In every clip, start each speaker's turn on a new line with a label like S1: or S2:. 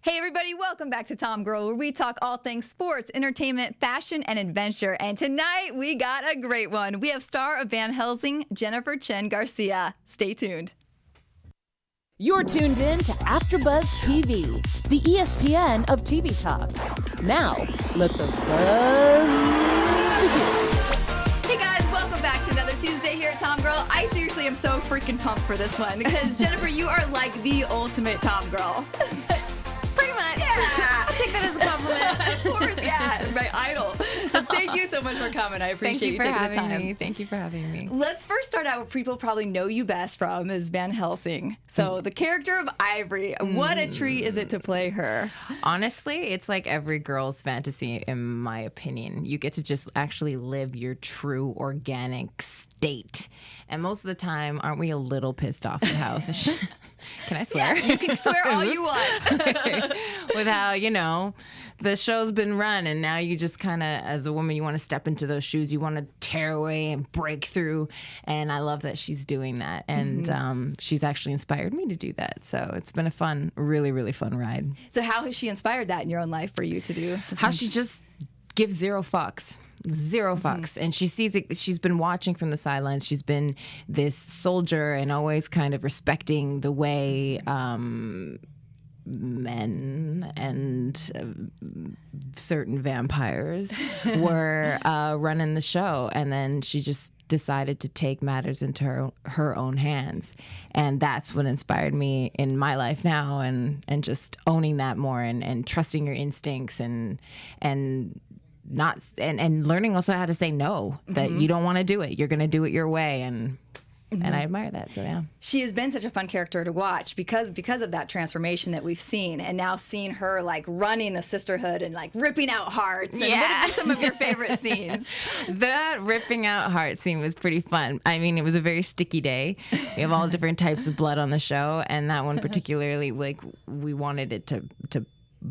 S1: Hey everybody, welcome back to TomGirl, where we talk all things sports, entertainment, fashion, and adventure. And tonight we got a great one. We have star of Van Helsing, Cheon Garcia. Stay tuned.
S2: You're tuned in to AfterBuzz TV, the ESPN of TV talk. Now, let the buzz begin.
S1: Hey guys, welcome back to another Tuesday here at TomGirl. I seriously am so freaking pumped for this one because Jennifer, you are like the ultimate TomGirl.
S3: Pretty much.
S1: Yeah.
S3: I'll take that as a compliment.
S1: Of course, yeah, my idol. So thank you so much for coming. I appreciate you taking the time.
S3: Thank you for having me.
S1: Let's first start out with people probably know you best from is Van Helsing. So the character of Ivory, what a treat is it to play her?
S3: Honestly, it's like every girl's fantasy, in my opinion. You get to just actually live your true organic state. And most of the time, aren't we a little pissed off with how can I swear?
S1: Yeah, you can swear all you want.
S3: With how, the show's been run, and now you just kind of, as a woman, you want to step into those shoes. You want to tear away and break through. And I love that she's doing that. And she's actually inspired me to do that. So it's been a really, really fun ride.
S1: So how has she inspired that in your own life for you to do?
S3: How she just gives zero fucks. Zero fucks. And she sees it. She's been watching from the sidelines. She's been this soldier and always kind of respecting the way men and certain vampires were running the show. And then she just decided to take matters into her own hands. And that's what inspired me in my life now, and just owning that more and trusting your instincts and not and learning also how to say no, that you don't want to do it. You're going to do it your way. And I admire that. So, yeah. She
S1: has been such a fun character to watch because of that transformation that we've seen, and now seeing her like running the sisterhood and like ripping out hearts. And what are some of your favorite scenes?
S3: That ripping out heart scene was pretty fun. I mean, it was a very sticky day. We have all different types of blood on the show, and that one particularly, like, we wanted it to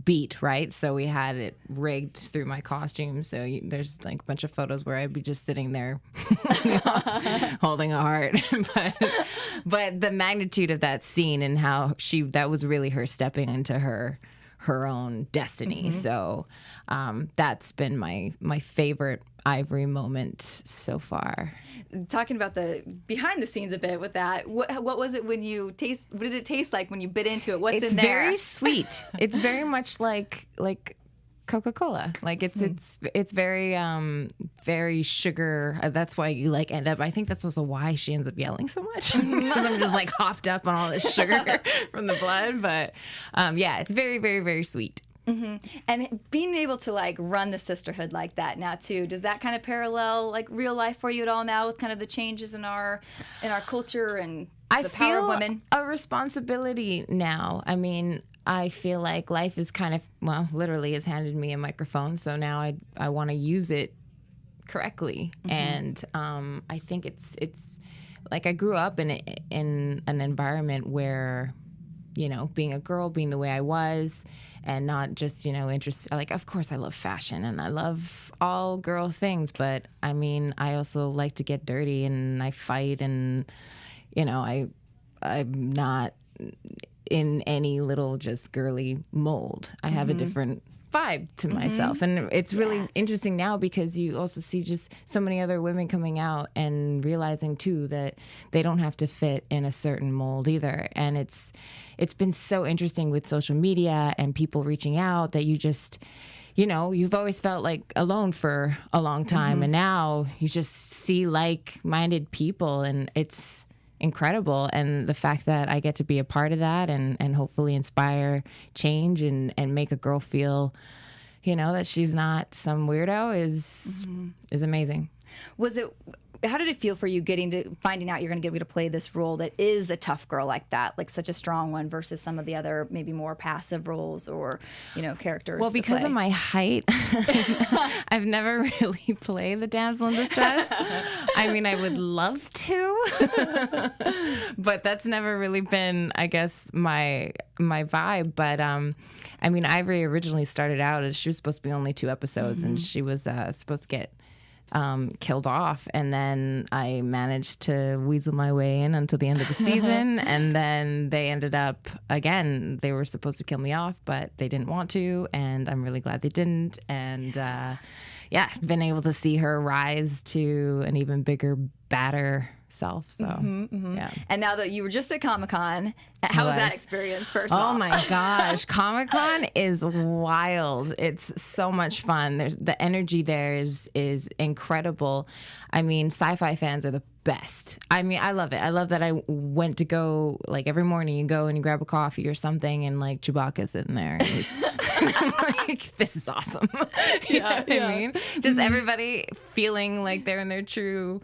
S3: beat, right? So we had it rigged through my costume. So there's like a bunch of photos where I'd be just sitting there holding a heart. but the magnitude of that scene and how that was really her stepping into her own destiny. So that's been my favorite Ivory moment so far.
S1: Talking about the behind the scenes a bit with that, what was it when you taste? What did it taste like when you bit into it? What's in there?
S3: It's very sweet. It's very much like Coca-Cola. Like it's very very sugar. That's why you like end up. I think that's also why she ends up yelling so much, because I'm just like hopped up on all this sugar from the blood. But yeah, it's very, very, very sweet.
S1: And being able to like run the sisterhood like that now too, does that kind of parallel like real life for you at all now with kind of the changes in our culture and the power of women?
S3: I feel a responsibility now. I mean, I feel like life is kind of, literally has handed me a microphone, so now I want to use it correctly. And I think it's like I grew up in an environment where, being a girl, being the way I was, and not just, interested. Like, of course, I love fashion and I love all girl things, but I mean, I also like to get dirty and I fight, and I'm not in any little just girly mold. I have a different vibe to myself, and it's really interesting now because you also see just so many other women coming out and realizing too that they don't have to fit in a certain mold either. And it's been so interesting with social media and people reaching out that you just, you've always felt like alone for a long time, and now you just see like-minded people, and it's incredible. And the fact that I get to be a part of that and hopefully inspire change and make a girl feel, that she's not some weirdo is amazing.
S1: How did it feel for you finding out you're going to get to play this role that is a tough girl like that, like such a strong one versus some of the other maybe more passive roles or, characters?
S3: Well, because of my height, I've never really played the damsel in distress. I mean, I would love to, but that's never really been, I guess, my vibe. But I mean, Ivory originally started out as she was supposed to be only 2 episodes, and she was supposed to get killed off. And then I managed to weasel my way in until the end of the season. And then they ended up, again, they were supposed to kill me off, but they didn't want to. And I'm really glad they didn't. And yeah, been able to see her rise to an even bigger, badder self. So, yeah.
S1: And now that you were just at Comic-Con, how was that experience first of all?
S3: Oh my gosh, Comic-Con is wild. It's so much fun. The energy there is incredible. I mean, sci-fi fans are the best. I mean, I love it. I love that I went to go, like, every morning you go and you grab a coffee or something and, like, Chewbacca's sitting there. And I'm like, this is awesome. You know what I mean? Just everybody feeling like they're in their true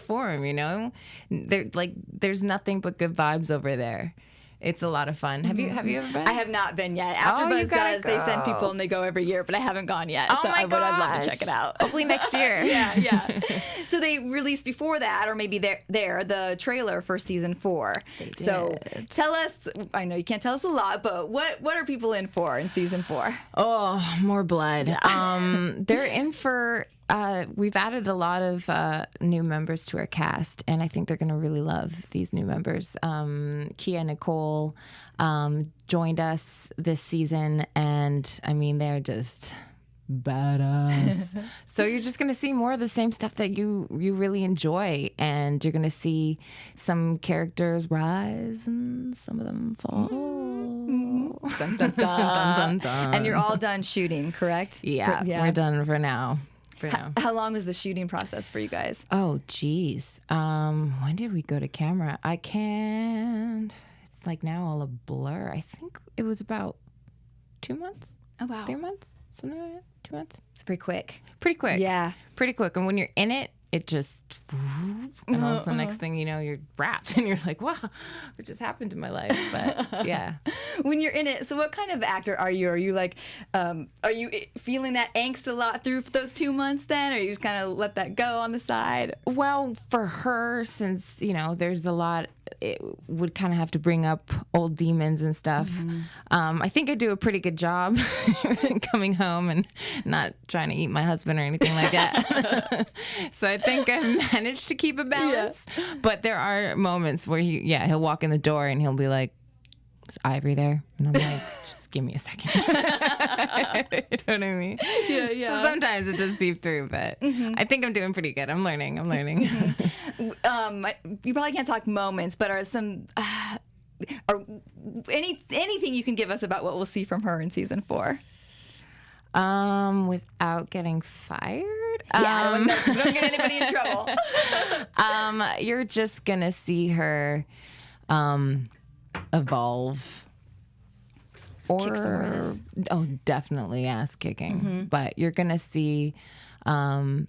S3: form, you know? They're like, there's nothing but good vibes over there. It's a lot of fun. Have you ever been?
S1: I have not been yet. AfterBuzz does. They send people and they go every year, but I haven't gone yet.
S3: Oh
S1: so
S3: my
S1: I'd love to check it out.
S3: Hopefully next year.
S1: Yeah. So they released before that, or maybe the trailer for season 4.
S3: They did.
S1: So tell us. I know you can't tell us a lot, but what are people in for in season 4?
S3: Oh, more blood. Yeah. They're in for. We've added a lot of new members to our cast, and I think they're going to really love these new members. Kia and Nicole joined us this season, and I mean, they're just badass. So you're just going to see more of the same stuff that you really enjoy, and you're going to see some characters rise and some of them fall.
S1: Dun, dun, dun. Dun, dun, dun. And you're all done shooting, correct?
S3: Yeah, we're done for now.
S1: How long was the shooting process for you guys?
S3: Oh, geez. When did we go to camera? It's like now all a blur. I think it was about 2 months.
S1: Oh, wow.
S3: 3 months? Something like that. 2 months?
S1: It's pretty quick.
S3: Pretty quick.
S1: Yeah.
S3: Pretty quick. And when you're in it, it just, and all of the next thing you know, you're wrapped and you're like, wow, what just happened to my life? But yeah.
S1: When you're in it, so what kind of actor are you? Are you like, are you feeling that angst a lot through those 2 months then? Or you just kind of let that go on the side?
S3: Well, for her, since, you know, there's a lot, it would kind of have to bring up old demons and stuff. I think I do a pretty good job coming home and not trying to eat my husband or anything like that. So I think I managed to keep a balance. Yeah. But there are moments where he'll walk in the door and he'll be like, "Is Ivory there?" And I'm like, just give me a second. You know what I mean? Yeah. So sometimes it does seep through, but I think I'm doing pretty good. I'm learning.
S1: You probably can't talk moments, but are some or anything you can give us about what we'll see from her in season 4?
S3: Without getting fired?
S1: Yeah, don't get anybody in trouble.
S3: You're just gonna see her evolve.
S1: Kick some ass.
S3: Oh, definitely ass kicking. But you're gonna see some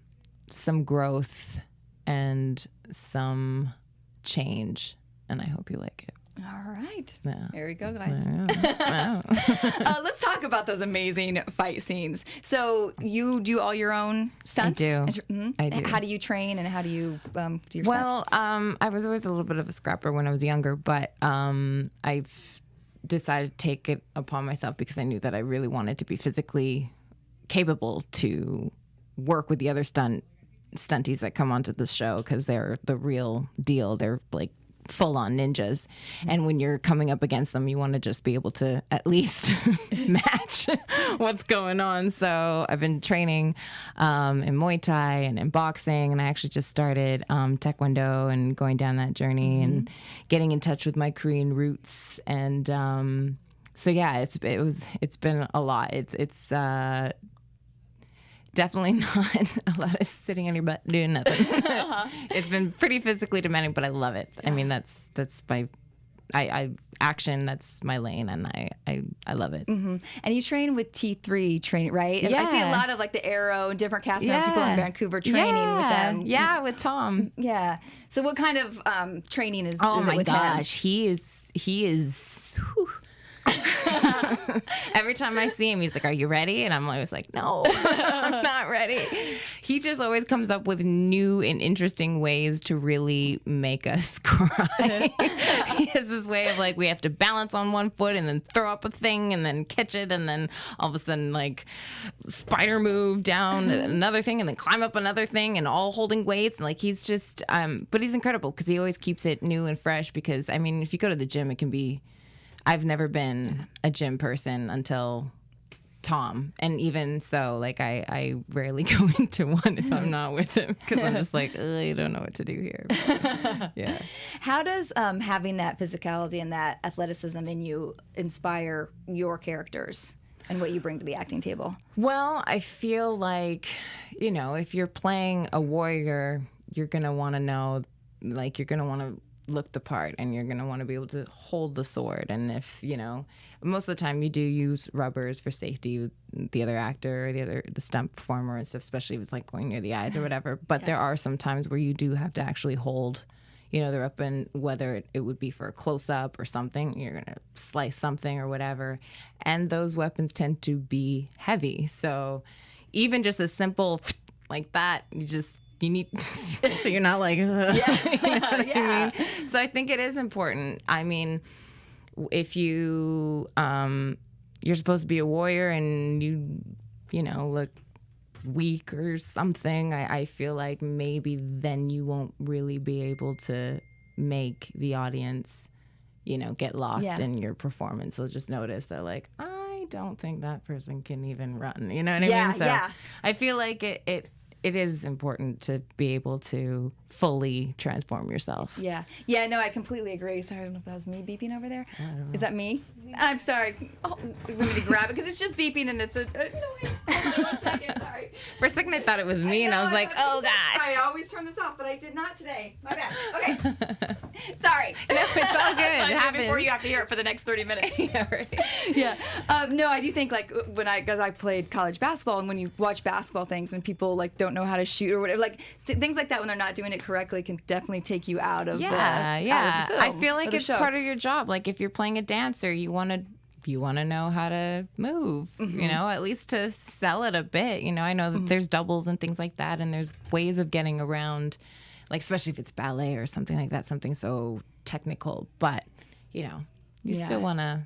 S3: growth and some change, and I hope you like it.
S1: All right.
S3: Yeah.
S1: There we go, guys.
S3: Yeah.
S1: Let's talk about those amazing fight scenes. So you do all your own stunts?
S3: I do.
S1: How do you train and how do you do your stunts?
S3: Well, I was always a little bit of a scrapper when I was younger, but I've decided to take it upon myself because I knew that I really wanted to be physically capable to work with the other stunties that come onto the show, because they're the real deal. They're like full-on ninjas, and when you're coming up against them, you want to just be able to at least match what's going on. So I've been training in Muay Thai and in boxing, and I actually just started Taekwondo and going down that journey and getting in touch with my Korean roots. And so yeah, it's been a lot. It's definitely not a lot of sitting on your butt doing nothing. It's been pretty physically demanding, but I love it. Yeah. I mean, that's my action. That's my lane, and I love it.
S1: And you train with T3 training, right?
S3: Yeah.
S1: I see a lot of like the Arrow and different cast member people in Vancouver training with them.
S3: Yeah, with Tom.
S1: Yeah. So what kind of training is?
S3: Oh
S1: is
S3: my
S1: it with
S3: gosh,
S1: him?
S3: he is. Whew. Every time I see him, he's like, "Are you ready?" And I'm always like, "No, I'm not ready." He just always comes up with new and interesting ways to really make us cry. He has this way of like, we have to balance on one foot and then throw up a thing and then catch it, and then all of a sudden like spider move down another thing and then climb up another thing, and all holding weights. And like, he's just but he's incredible because he always keeps it new and fresh. Because I mean, if you go to the gym, it can be, I've never been a gym person until Tom, and even so, like I rarely go into one if I'm not with him, because I'm just like, I don't know what to do here. But, yeah.
S1: How does having that physicality and that athleticism in you inspire your characters and what you bring to the acting table?
S3: Well, I feel like, you know, if you're playing a warrior, you're gonna want to know, like, you're gonna want to look the part, and you're going to want to be able to hold the sword. And if, you know, most of the time you do use rubbers for safety with the other actor or the stunt performer and stuff, especially if it's like going near the eyes or whatever. But there are some times where you do have to actually hold, you know, the weapon, whether it would be for a close-up or something, you're going to slice something or whatever. And those weapons tend to be heavy. So even just a simple like that, you need, so you're not like, ugh, you know what I mean? So I think it is important. I mean, if you're supposed to be a warrior and you know, look weak or something, I feel like maybe then you won't really be able to make the audience, you know, get lost in your performance. They'll just notice that, like, I don't think that person can even run. You know what I mean? So I feel like it is important to be able to fully transform yourself.
S1: Yeah. Yeah, no, I completely agree. Sorry, I don't know if that was me beeping over there. Is that me? I'm sorry. Oh, you want me to grab it? Because it's just beeping and it's annoying. Hold on 1 second, sorry.
S3: For a second I thought it was me, and I was like, oh gosh.
S1: I always turn this off, but I did not today. My bad. Okay. Sorry.
S3: No, it's all good. It happens.
S1: Before you have to hear it for the next 30 minutes.
S3: Yeah, right.
S1: Yeah. No, I do think, like, because I played college basketball, and when you watch basketball things and people, like, don't know how to shoot or whatever, like, things like that when they're not doing it correctly can definitely take you out of
S3: yeah.
S1: Out of the film,
S3: I feel like it's
S1: show.
S3: part of your job. Like, if you're playing a dancer, you want to know how to move, you know, at least to sell it a bit. You know, I know that there's doubles and things like that, and there's ways of getting around, like, especially if it's ballet or something like that, something so technical. But, you know, you still want to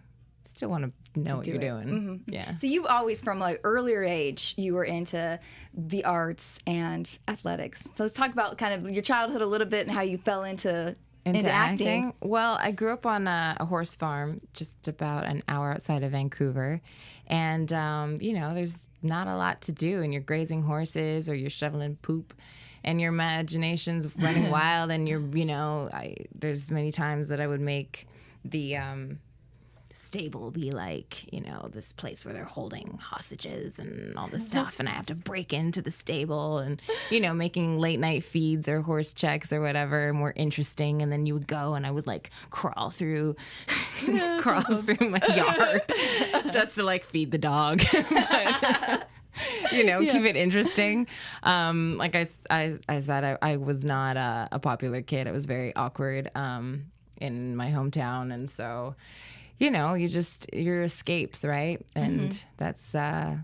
S3: know what you're doing. Yeah.
S1: So you've always, from like earlier age, you were into the arts and athletics. So let's talk about kind of your childhood a little bit and how you fell into acting.
S3: Well, I grew up on a horse farm just about an hour outside of Vancouver. And, you know, there's not a lot to do, and you're grazing horses or you're shoveling poop, and your imagination's running wild. And there's many times that I would make the stable be like, you know, this place where they're holding hostages and all this stuff, and I have to break into the stable, and, you know, making late night feeds or horse checks or whatever more interesting. And then you would go, and I would like crawl through my yard just to like feed the dog. But, you know, keep it interesting. Like I said, I was not a popular kid. I was very awkward in my hometown, and so, you know, your escapes, right? And that's that.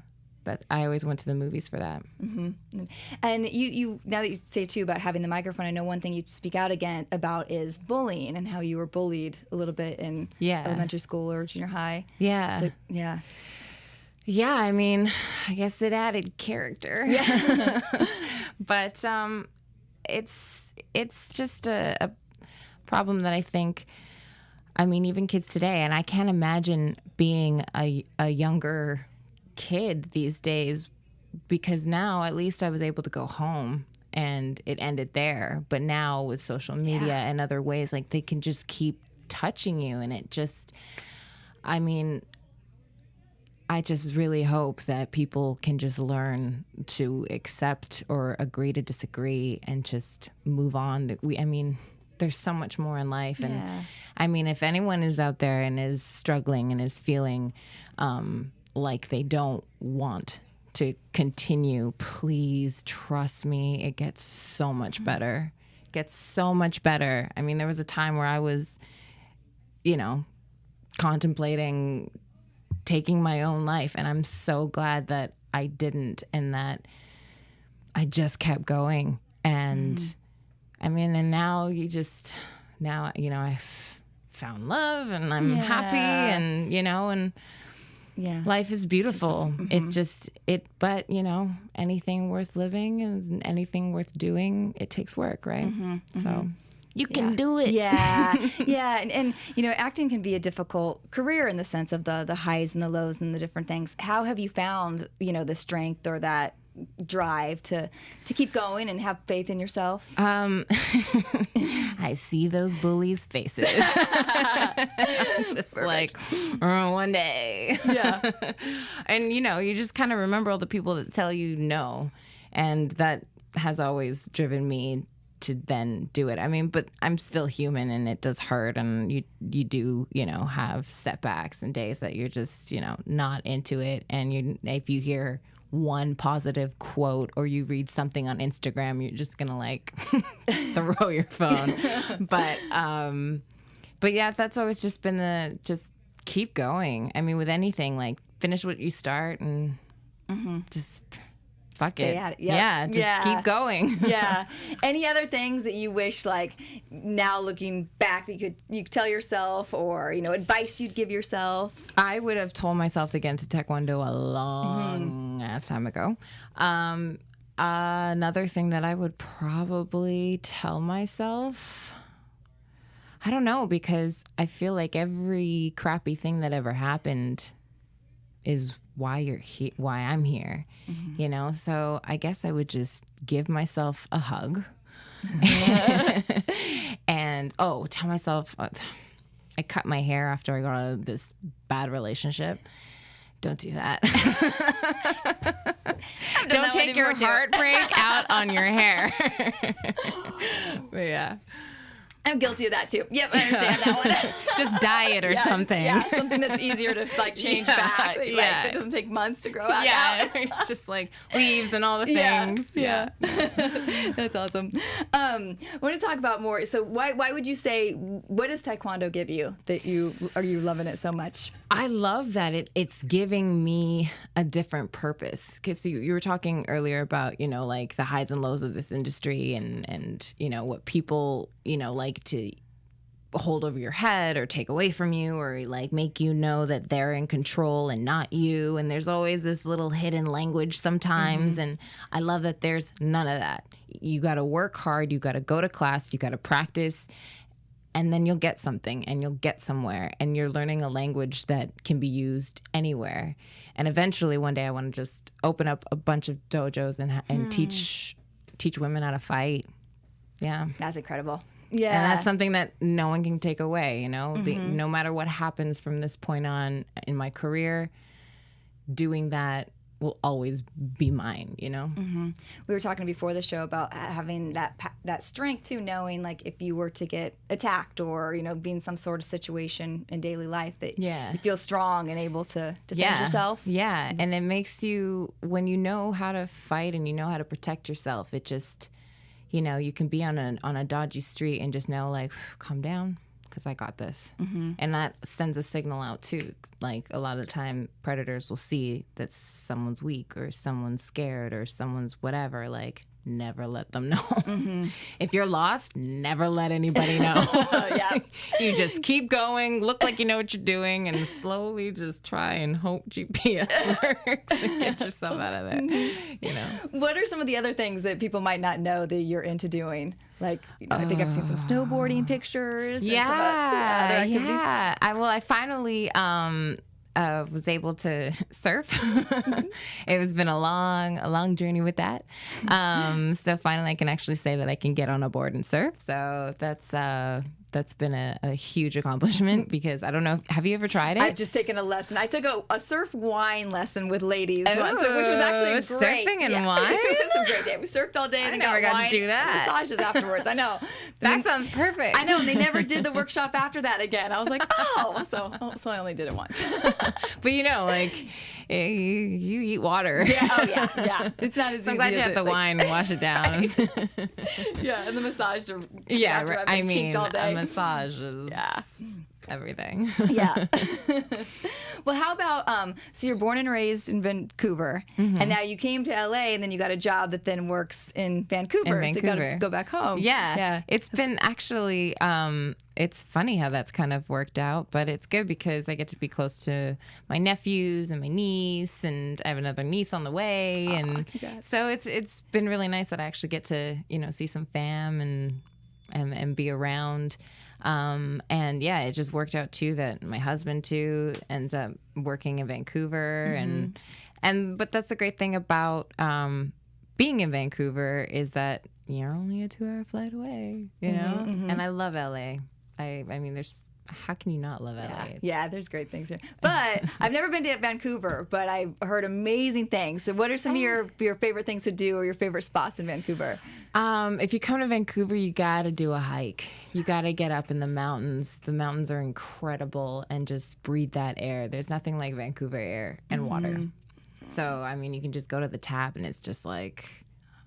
S3: I always went to the movies for that.
S1: And you now that you say too about having the microphone, I know one thing you speak out again about is bullying and how you were bullied a little bit in elementary school or junior high.
S3: Yeah.
S1: So, yeah.
S3: Yeah, I mean, I guess it added character. Yeah. But it's just a problem that I think, I mean, even kids today, and I can't imagine being a younger kid these days, because now at least I was able to go home and it ended there. But now with social media and other ways, like, they can just keep touching you, and it just, I mean, I just really hope that people can just learn to accept or agree to disagree and just move on. I mean, there's so much more in life. And I mean, if anyone is out there and is struggling and is feeling like they don't want to continue, please trust me, it gets so much better. It gets so much better. I mean, there was a time where I was, you know, contemplating taking my own life. And I'm so glad that I didn't and that I just kept going. And I mean, and now I've found love and I'm happy and, and life is beautiful. But anything worth living and anything worth doing, it takes work, right? So you can do it.
S1: Yeah. And acting can be a difficult career in the sense of the highs and the lows and the different things. How have you found, the strength or that drive to keep going and have faith in yourself?
S3: I see those bullies' faces. Just like, one day. Yeah. And, you just kind of remember all the people that tell you no. And that has always driven me to then do it. I mean, but I'm still human and it does hurt. And you do, have setbacks and days that you're just, not into it. And if you hear one positive quote or you read something on Instagram, you're just gonna like throw your phone. But yeah, that's always just been just keep going. I mean, with anything, like finish what you start and just fuck
S1: Stay
S3: it.
S1: at it.
S3: Yeah, keep going.
S1: Yeah. Any other things that you wish, like now looking back, that you could tell yourself, or advice you'd give yourself?
S3: I would have told myself to get into Taekwondo a long ass time ago. Another thing that I would probably tell myself, I don't know, because I feel like every crappy thing that ever happened is why I'm here, So I guess I would just give myself a hug, and tell myself I cut my hair after I got out of this bad relationship. Don't do that. Don't take your heartbreak out on your hair. But yeah.
S1: I'm guilty of that too. Yep, I understand that one.
S3: Just dye it or something.
S1: Yeah, something that's easier to change back. That doesn't take months to grow out.
S3: Yeah, just like weaves and all the things.
S1: Yeah. That's awesome. I want to talk about more. So why would you say, what does Taekwondo give you that you loving it so much?
S3: I love that it's giving me a different purpose. Because you were talking earlier about, like the highs and lows of this industry and what people, like to hold over your head or take away from you or like make you know that they're in control and not you. And there's always this little hidden language sometimes. And I love that there's none of that. You got to work hard. You got to go to class. You got to practice. And then you'll get something and you'll get somewhere. And you're learning a language that can be used anywhere. And eventually one day I want to just open up a bunch of dojos and teach women how to fight. Yeah.
S1: That's incredible. Yeah.
S3: And that's something that no one can take away, no matter what happens from this point on in my career, doing that will always be mine, We were talking before the show about having that strength too, knowing like if you were to get attacked or, be in some sort of situation in daily life that you feel strong and able to defend yourself. Yeah. And it makes you, when you know how to fight and you know how to protect yourself, it just, you can be on a dodgy street and just know, like, calm down, because I got this. And that sends a signal out, too. Like, a lot of time, predators will see that someone's weak or someone's scared or someone's whatever. Like, never let them know. If you're lost, never let anybody know. You just keep going, look like you know what you're doing, and slowly just try and hope GPS works and get yourself out of there.
S1: What are some of the other things that people might not know that you're into doing? Like, I think I've seen some snowboarding pictures. And some other activities.
S3: Yeah. I finally was able to surf. It has been a long journey with that. So finally I can actually say that I can get on a board and surf. So that's been a huge accomplishment because I don't know, have you ever tried it?
S1: I've just taken a lesson. I took a surf wine lesson with ladies once, which was actually great.
S3: Surfing and wine?
S1: It was a great day. We surfed all day and
S3: never got to do that.
S1: Massages afterwards. I know.
S3: That sounds perfect.
S1: I know, and they never did the workshop after that again. I was like, so I only did it once.
S3: But you eat water.
S1: Yeah. It's not as easy.
S3: I'm glad you have the wine and wash it down.
S1: Yeah, and the massage.
S3: Right. I mean, all day. A massage is everything.
S1: Yeah. Well, how about, so you're born and raised in Vancouver, and now you came to LA, and then you got a job that then works in Vancouver. So you got to go back home.
S3: Yeah. It's been actually, it's funny how that's kind of worked out, but it's good because I get to be close to my nephews and my niece, and I have another niece on the way. And so it's been really nice that I actually get to, see some fam and be around. And yeah, it just worked out too that my husband too ends up working in Vancouver, but that's the great thing about being in Vancouver is that you're only a 2-hour flight away, and I love LA. I mean, how can you not love LA?
S1: Yeah, there's great things here. But I've never been to Vancouver, but I've heard amazing things. So what are some of your favorite things to do or your favorite spots in Vancouver?
S3: If you come to Vancouver, you got to do a hike. You got to get up in the mountains. The mountains are incredible, and just breathe that air. There's nothing like Vancouver air and water. So, I mean, you can just go to the tap, and it's just like,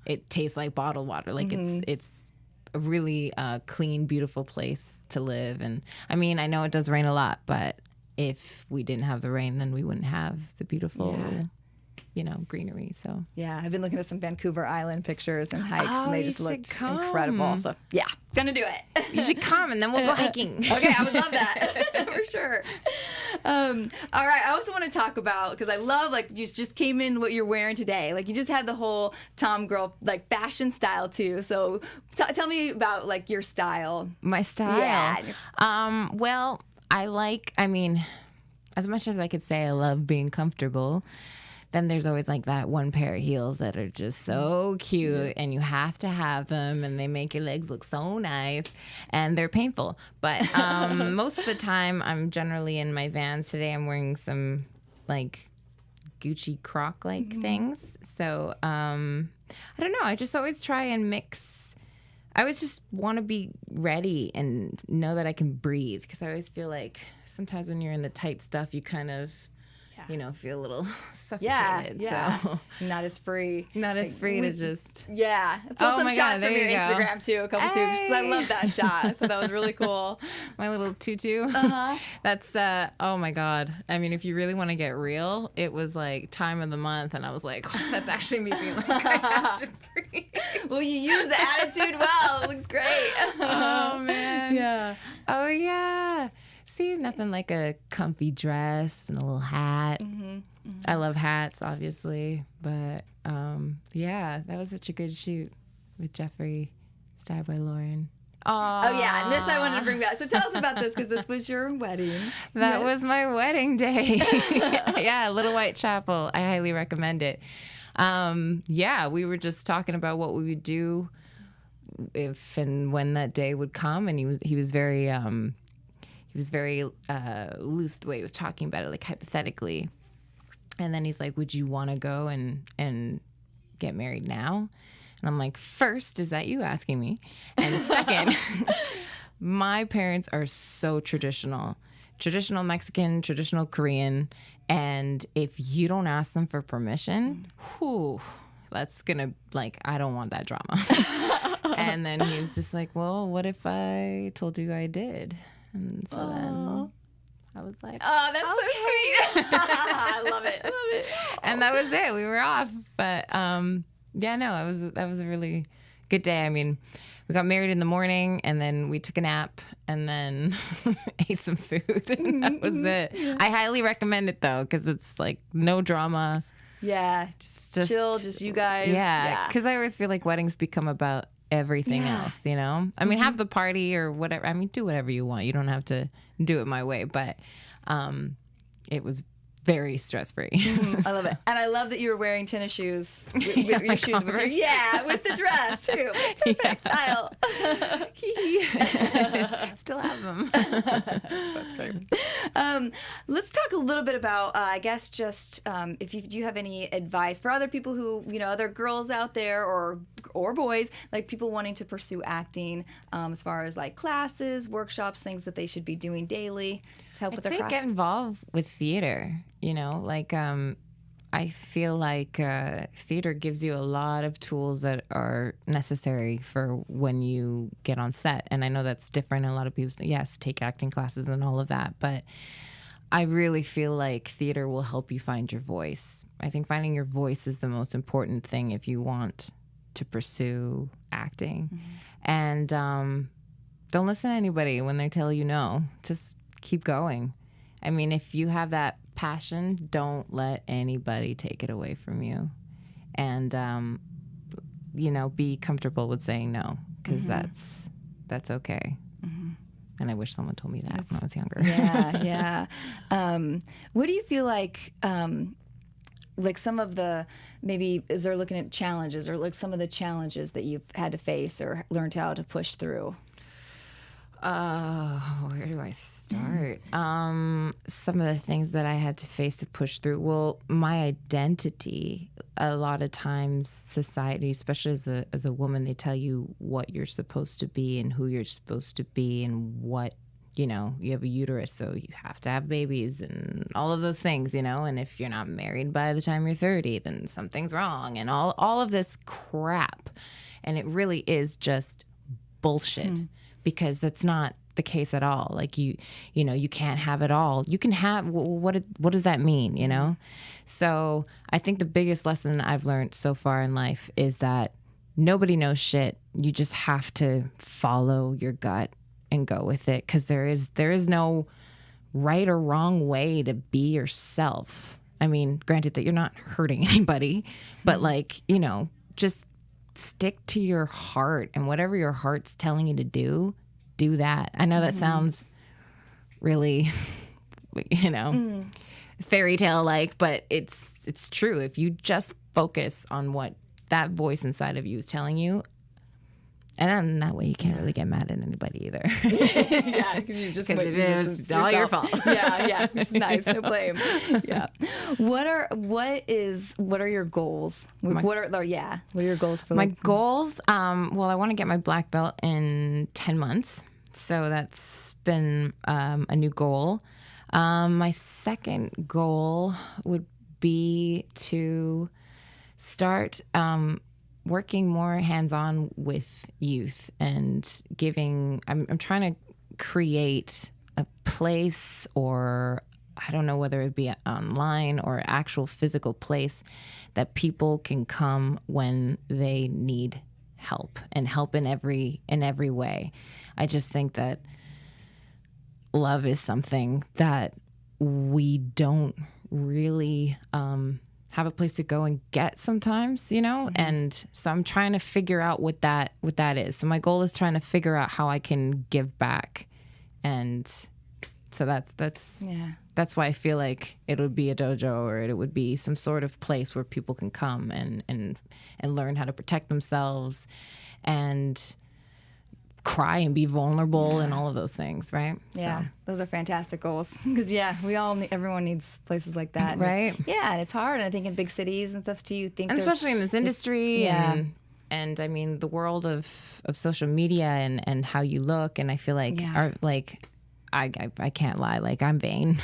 S3: it tastes like bottled water. Like it's a really clean, beautiful place to live. And I mean, I know it does rain a lot, but if we didn't have the rain, then we wouldn't have the beautiful, greenery. So
S1: yeah, I've been looking at some Vancouver Island pictures and hikes, and they just look incredible. So yeah, gonna do it.
S3: You should come, and then we'll go hiking.
S1: Okay, I would love that for sure. All right, I also want to talk about, because I love, like, you just came in what you're wearing today. Like, you just had the whole TomGirl, like, fashion style too. So tell me about, like, your style.
S3: My style.
S1: Yeah.
S3: Well, I mean, as much as I could say I love being comfortable, then there's always like that one pair of heels that are just so cute, and you have to have them, and they make your legs look so nice, and they're painful. But most of the time, I'm generally in my Vans. Today, I'm wearing some like Gucci Croc-like things. So I don't know. I just always try and mix. I always just want to be ready and know that I can breathe, because I always feel like sometimes when you're in the tight stuff, you kind of feel a little suffocated.
S1: Yeah.
S3: So
S1: Not as free.
S3: To just.
S1: Yeah. Put some shots from your Instagram too, a couple too, because I love that shot. I thought that was really cool.
S3: My little tutu. That's, oh my God. I mean, if you really want to get real, it was like time of the month, and I was like, that's actually me being like, I have to breathe.
S1: Well, you use the attitude well. It looks great.
S3: Oh, man.
S1: Yeah.
S3: Oh, yeah. See, nothing like a comfy dress and a little hat. I love hats, obviously. But, yeah, that was such a good shoot with Jeffrey, styled by Lauren.
S1: Oh, yeah. And this I wanted to bring back. So tell us about this, because this was your wedding.
S3: That was my wedding day. Yeah, Little White Chapel. I highly recommend it. Yeah, we were just talking about what we would do if and when that day would come. And he was very... He was very loose the way he was talking about it, like hypothetically. And then he's like, would you want to go and get married now? And I'm like, first, is that you asking me? And second, my parents are so traditional Mexican, traditional Korean. And if you don't ask them for permission, that's going to, like, I don't want that drama. And then he was just like, well, what if I told you I did? And so then I was like,
S1: oh, that's so sweet. I love it.
S3: And that was it. We were off. But yeah, no, that was a really good day. I mean, we got married in the morning, and then we took a nap, and then ate some food, and that was it. Yeah. I highly recommend it though, because it's like no drama.
S1: Yeah, just chill, just you guys.
S3: Yeah, because I always feel like weddings become about everything else, I mean, have the party or whatever. I mean, do whatever you want. You don't have to do it my way, but it was very stress-free.
S1: I love it. And I love that you were wearing tennis shoes with your shoes with the dress too. Perfect style.
S3: Still have them.
S1: That's great. Let's talk a little bit about, I guess, just if do you have any advice for other people who, other girls out there or boys, like people wanting to pursue acting, as far as like classes, workshops, things that they should be doing daily to help with their craft?
S3: Get involved with theater. Like I feel like theater gives you a lot of tools that are necessary for when you get on set. And I know that's different. A lot of people say, yes, take acting classes and all of that. But I really feel like theater will help you find your voice. I think finding your voice is the most important thing if you want to pursue acting. And don't listen to anybody when they tell you no. Just keep going. I mean, if you have that passion, don't let anybody take it away from you. And, be comfortable with saying no, because that's okay. And I wish someone told me that when I was younger.
S1: Yeah. What do you feel like some of the, maybe as they're looking at challenges, or like some of the challenges that you've had to face or learned how to push through?
S3: Where do I start? Some of the things that I had to face to push through. Well, my identity, a lot of times society, especially as a woman, they tell you what you're supposed to be and who you're supposed to be and what, you have a uterus, so you have to have babies and all of those things, and if you're not married by the time you're 30, then something's wrong, and all of this crap. And it really is just bullshit. Because that's not the case at all. Like you can't have it all. You can have, what does that mean, So I think the biggest lesson I've learned so far in life is that nobody knows shit. You just have to follow your gut and go with it, because there is no right or wrong way to be yourself. I mean, granted that you're not hurting anybody, but just stick to your heart, and whatever your heart's telling you to do that. I know that sounds really, fairy tale like, but it's true. If you just focus on what that voice inside of you is telling you, and then that way you can't really get mad at anybody either.
S1: Yeah, because
S3: it's all your fault.
S1: Yeah, it's nice, no blame. Yeah. What are your goals? What are your goals for
S3: my goals? Well, I want to get my black belt in 10 months, so that's been a new goal. My second goal would be to start working more hands-on with youth and giving. I'm trying to create a place, or I don't know whether it be online or actual physical place, that people can come when they need help, and help in every way. I just think that love is something that we don't really have a place to go and get sometimes, and so I'm trying to figure out what that is. So my goal is trying to figure out how I can give back, and so that's why I feel like it would be a dojo, or it would be some sort of place where people can come and learn how to protect themselves and cry and be vulnerable and all of those things, right?
S1: Yeah, those are fantastic goals, because everyone needs places like that,
S3: right?
S1: And it's hard, and I think in big cities and stuff too, you think,
S3: and especially in this industry, and I mean the world of social media and how you look, and I feel like I can't lie, like I'm vain.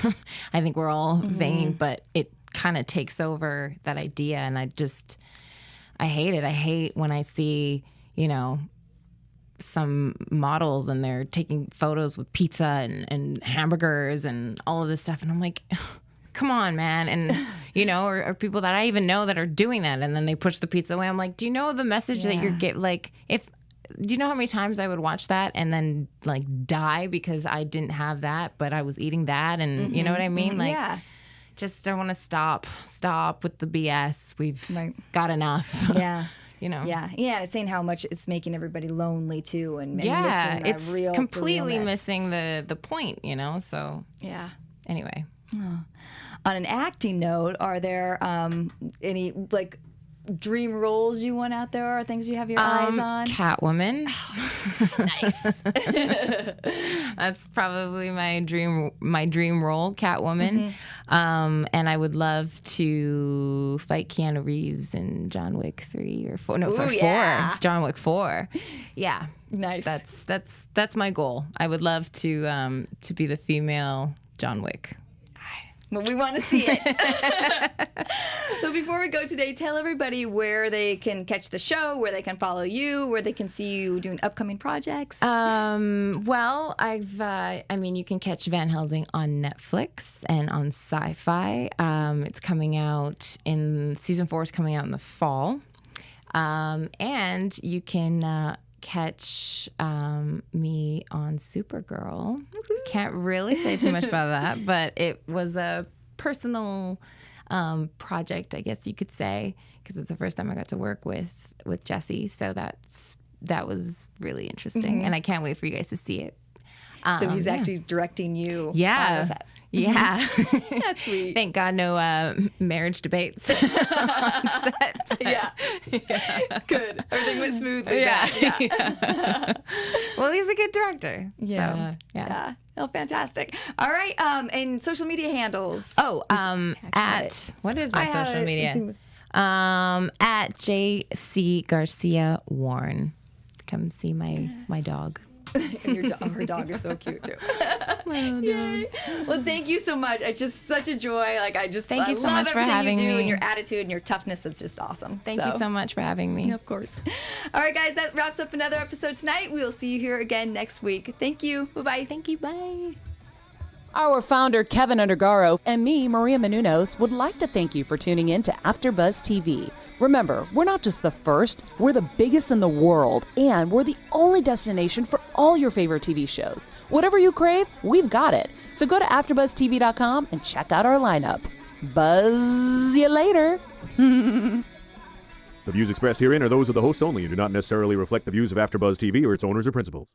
S3: I think we're all vain, but it kind of takes over that idea, and I hate it. I hate when I see some models and they're taking photos with pizza and hamburgers and all of this stuff, and I'm like, come on, man. And or people that I even know that are doing that, and then they push the pizza away. I'm like, do you know the message that you're getting? Like, do you know how many times I would watch that and then like die because I didn't have that, but I was eating that, and you know what I mean? Like, just I want to stop with the BS. We've got enough.
S1: Yeah, it's saying how much it's making everybody lonely too, and missing
S3: it's
S1: real,
S3: completely
S1: realness.
S3: missing the point, So anyway,
S1: on an acting note, are there any like dream roles you want out there, or things you have your eyes on?
S3: Catwoman.
S1: Nice.
S3: That's probably my dream role, Catwoman. And I would love to fight Keanu Reeves in John Wick 3 or 4. No, sorry, 4. John Wick 4. Yeah.
S1: Nice.
S3: That's my goal. I would love to be the female John Wick.
S1: Well, we want to see it. before we go today, tell everybody where they can catch the show, where they can follow you, where they can see you doing upcoming projects.
S3: Well, you can catch Van Helsing on Netflix and on Syfy. It's coming out season 4 is coming out in the fall. And you can catch me on Supergirl. Can't really say too much about that, but it was a personal project, I guess you could say, because it's the first time I got to work with Jesse. So that was really interesting, and I can't wait for you guys to see it.
S1: So he's actually directing you.
S3: Yeah. Yeah.
S1: That's sweet.
S3: Thank God no marriage debates on set.
S1: Yeah. Good. Everything went smoothly.
S3: Yeah. Well, he's a good director.
S1: Yeah.
S3: So, yeah.
S1: Oh, fantastic. All right. And social media handles.
S3: Oh, what is my social media? At JC Garcia Warren. Come see my dog.
S1: And her dog is so cute too. Yay. Well, thank you so much. It's just such a joy.
S3: Thank you so much for having
S1: you do
S3: me.
S1: And your attitude and your toughness. It's just awesome.
S3: Thank you so much for having me.
S1: Of course. All right, guys, that wraps up another episode tonight. We will see you here again next week. Thank you. Bye-bye.
S3: Thank you. Bye.
S2: Our founder, Kevin Undergaro, and me, Maria Menounos, would like to thank you for tuning in to AfterBuzz TV. Remember, we're not just the first, we're the biggest in the world, and we're the only destination for all your favorite TV shows. Whatever you crave, we've got it. So go to AfterBuzzTV.com and check out our lineup. Buzz you later.
S4: The views expressed herein are those of the hosts only and do not necessarily reflect the views of AfterBuzz TV or its owners or principals.